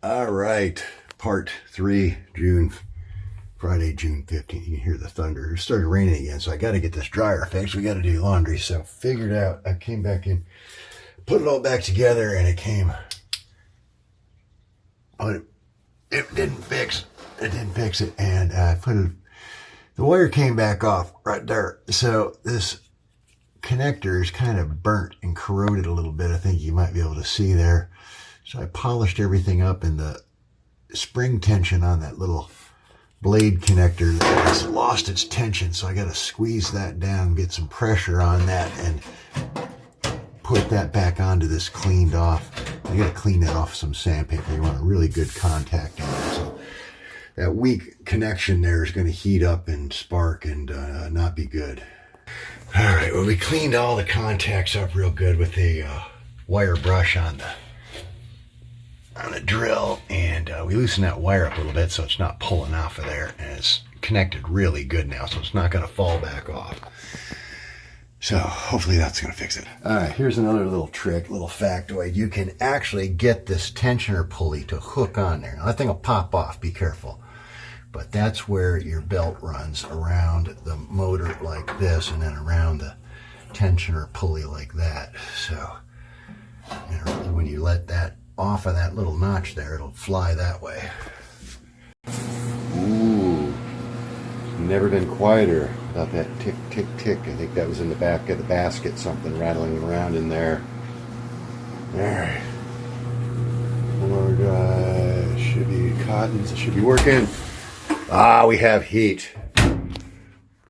All right, part 3, Friday, June 15th. You can hear the thunder. It started raining again, so I got to get this dryer fixed. We got to do laundry. So figured out, I came back in, put it all back together, and it came. Oh, it didn't fix. It didn't fix it, and I put it. The wire came back off right there. So this connector is kind of burnt and corroded a little bit. I think you might be able to see there. So I polished everything up, and the spring tension on that little blade connector has lost its tension. So I got to squeeze that down, get some pressure on that, and put that back onto this cleaned off. You got to clean that off with some sandpaper. You want a really good contact in there. So that weak connection there is going to heat up and spark and not be good. All right, well, we cleaned all the contacts up real good with a wire brush on a drill, and we loosened that wire up a little bit so it's not pulling off of there, and it's connected really good now, so it's not going to fall back off. So hopefully that's going to fix it. All right, here's another little trick, little factoid. You can actually get this tensioner pulley to hook on there. Now that thing will pop off, be careful. But that's where your belt runs around the motor like this, and then around the tensioner pulley like that. So when you let that off of that little notch there, it'll fly that way. Ooh, never been quieter without that tick, tick, tick. I think that was in the back of the basket, something rattling around in there. All right. Should be cottons. It should be working. Ah, we have heat.